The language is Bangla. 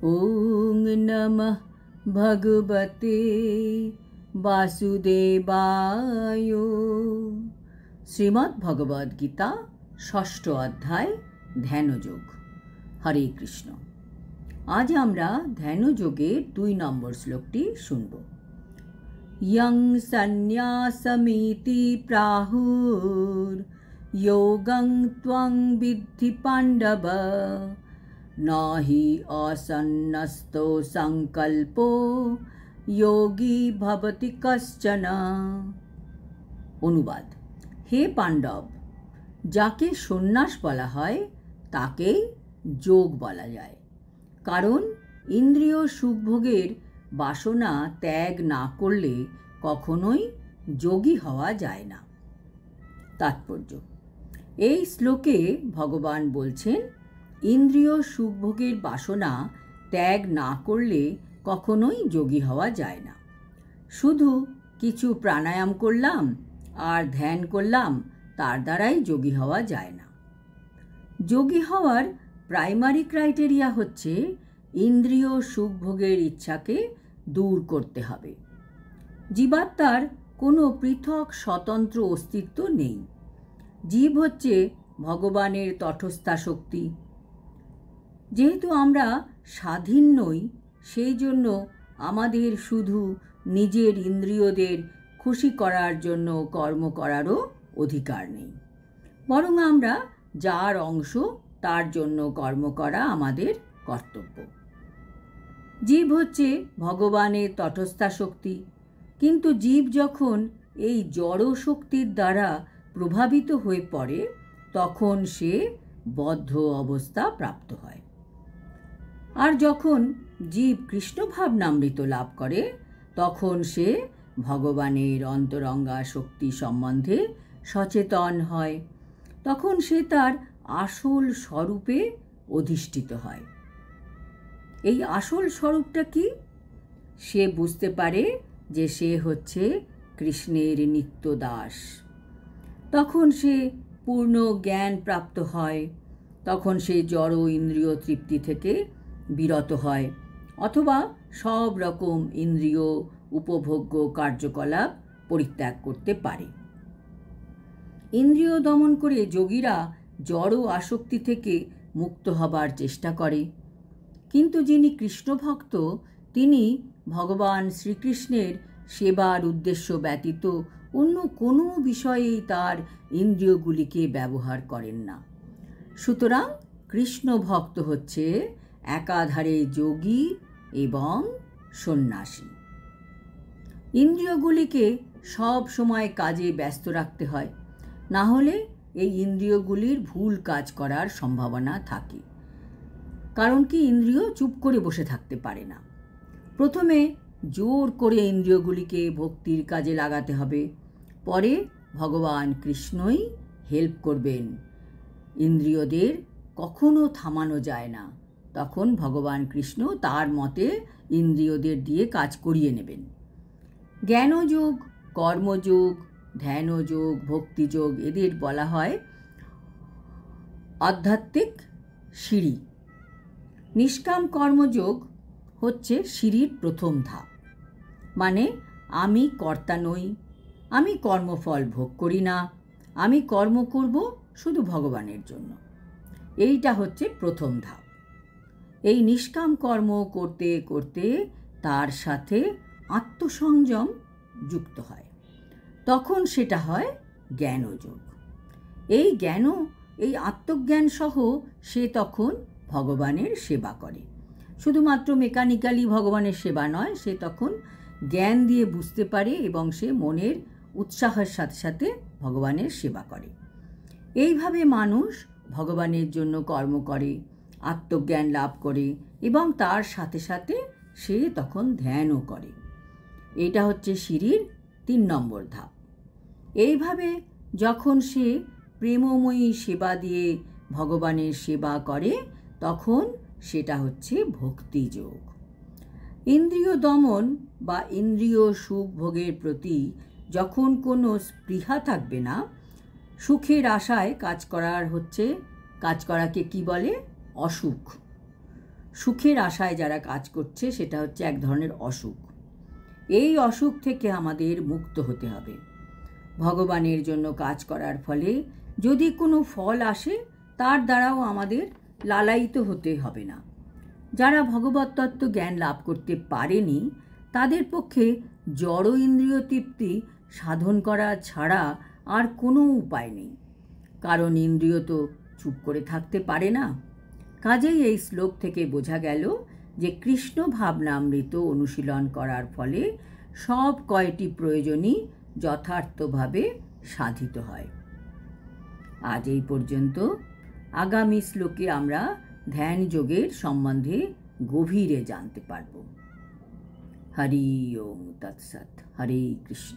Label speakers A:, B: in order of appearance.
A: ওং নমঃ ভগবতে বাসুদেবায়। শ্রীমদ্ ভগবদ গীতা ষষ্ঠ অধ্যায় ধ্যানযোগ। হরে কৃষ্ণ। আজ আমরা ধ্যানযোগের 2 নম্বর শ্লোকটি শুনব। ইয়ং সন্ন্যাসমিতি প্রাহুর যোগং ত্বং বিদ্ধি পাণ্ডব নাহি অসন্ন্যস্তো সংকল্পো যোগী ভবতি কশ্চন। অনুবাদ: হে পাণ্ডব, যাকে সন্ন্যাস বলা হয় তাকেই যোগ বলা যায়, কারণ ইন্দ্রিয় সুখভোগের বাসনা ত্যাগ না করলে কখনোই যোগী হওয়া যায় না। তাৎপর্য: এই শ্লোকে ভগবান বলছেন, ইন্দ্রিয় সুখভোগের বাসনা ত্যাগ না করলে কখনোই যোগী হওয়া যায় না। শুধু কিছু প্রাণায়াম করলাম আর ধ্যান করলাম, তার দ্বারাই যোগী হওয়া যায় না। যোগী হওয়ার প্রাইমারি ক্রাইটেরিয়া হচ্ছে ইন্দ্রিয় সুখভোগের ইচ্ছাকে দূর করতে হবে। জীবাত্মার কোনো পৃথক স্বতন্ত্র অস্তিত্ব নেই। জীব হচ্ছে ভগবানের তটস্থা শক্তি। যেহেতু আমরা স্বাধীন নই, সেই জন্য আমাদের শুধু নিজের ইন্দ্রিয়দের খুশি করার জন্য কর্ম করারও অধিকার নেই, বরং আমরা যার অংশ তার জন্য কর্ম করা আমাদের কর্তব্য। জীব হচ্ছে ভগবানের তটস্থা শক্তি, কিন্তু জীব যখন এই জড় শক্তির দ্বারা প্রভাবিত হয়ে পড়ে, তখন সে বদ্ধ অবস্থা প্রাপ্ত হয়। আর যখন জীব কৃষ্ণ ভাবনামৃত লাভ করে, তখন সে ভগবানের অন্তরঙ্গা শক্তি সম্বন্ধে সচেতন হয়। তখন সে তার আসল স্বরূপে অধিষ্ঠিত হয়। এই আসল স্বরূপটা কি? সে বুঝতে পারে যে সে হচ্ছে কৃষ্ণের নিত্য দাস। তখন সে পূর্ণ জ্ঞান প্রাপ্ত হয়। তখন সে জড় ইন্দ্রিয় তৃপ্তি থেকে বিরত হয়, অথবা সব রকম ইন্দ্রিয় উপভোগ্য কার্যকলাপ পরিত্যাগ করতে পারে। ইন্দ্রিয় দমন করে যোগীরা জড় আসক্তি থেকে মুক্ত হবার চেষ্টা করে। কিন্তু যিনি কৃষ্ণ ভক্ত, তিনি ভগবান শ্রীকৃষ্ণের সেবার উদ্দেশ্য ব্যতীত অন্য কোনো বিষয়েই তার ইন্দ্রিয়গুলিকে ব্যবহার করেন না। সুতরাং কৃষ্ণ ভক্ত হচ্ছে একাধারে যোগী এবং সন্ন্যাসী। ইন্দ্রিয়গুলিকে সব সময় কাজে ব্যস্ত রাখতে হয়, না হলে এই ইন্দ্রিয়গুলির ভুল কাজ করার সম্ভাবনা থাকে। কারণ কি, ইন্দ্রিয় চুপ করে বসে থাকতে পারে না। প্রথমে জোর করে ইন্দ্রিয়গুলিকে ভক্তির কাজে লাগাতে হবে, পরে ভগবান কৃষ্ণই হেল্প করবেন। ইন্দ্রিয়দের কখনো থামানো যায় না। তখন ভগবান কৃষ্ণ তার মতে ইন্দ্রিয়দের দিয়ে কাজ করিয়ে নেবেন। জ্ঞানযোগ, কর্মযোগ, ধ্যানযোগ, ভক্তিযোগ, এদের বলা হয় আধ্যাত্মিক সিঁড়ি। নিষ্কাম কর্মযোগ হচ্ছে সিঁড়ির প্রথম ধাপ। মানে, আমি কর্তা নই, আমি কর্মফল ভোগ করি না, আমি কর্ম করব শুধু ভগবানের জন্য। এইটা হচ্ছে প্রথম ধাপ। এই নিষ্কাম কর্ম করতে করতে তার সাথে আত্মসংযম যুক্ত হয়। তখন সেটা হয় জ্ঞানযোগ। এই আত্মজ্ঞান সহ সে তখন ভগবানের সেবা করে। শুধুমাত্র মেকানিক্যালি ভগবানের সেবা নয়, সে তখন জ্ঞান দিয়ে বুঝতে পারে এবং সে মনের উৎসাহের সাথে সাথে ভগবানের সেবা করে। এইভাবে মানুষ ভগবানের জন্য কর্ম করে, আত্মজ্ঞান লাভ করে এবং তার সাথে সাথে সে তখন ধ্যানও করে। এটা হচ্ছে সিঁড়ির 3 নম্বর ধাপ। এইভাবে যখন সে প্রেমময়ী সেবা দিয়ে ভগবানের সেবা করে, তখন সেটা হচ্ছে ভক্তিযোগ। ইন্দ্রিয় দমন বা ইন্দ্রিয় সুখ ভোগের প্রতি যখন কোনো স্পৃহা থাকবে না, সুখের আশায় কাজ করাকে কি বলে? অসুখ। সুখের আশায় যারা কাজ করছে সেটা হচ্ছে এক ধরনের অসুখ। এই অসুখ থেকে আমাদের মুক্ত হতে হবে। ভগবানের জন্য কাজ করার ফলে যদি কোনো ফল আসে তার দ্বারাও আমাদের লালায়িত হতে হবে না। যারা ভগবত তত্ত্ব জ্ঞান লাভ করতে পারেনি তাদের পক্ষে জড় ইন্দ্রিয় তৃপ্তি সাধন করা ছাড়া আর কোনো উপায় নেই, কারণ ইন্দ্রিয় তো চুপ করে থাকতে পারে না। কাজেই এই শ্লোক থেকে বোঝা গেল যে কৃষ্ণ ভাবনামৃত অনুশীলন করার ফলে সব কয়টি প্রয়োজনই যথার্থভাবে সাধিত হয়। আজ এই পর্যন্ত। আগামী শ্লোকে আমরা ধ্যান যোগের সম্বন্ধে গভীরে জানতে পারব। হরি ওম তৎসৎ। হরে কৃষ্ণ।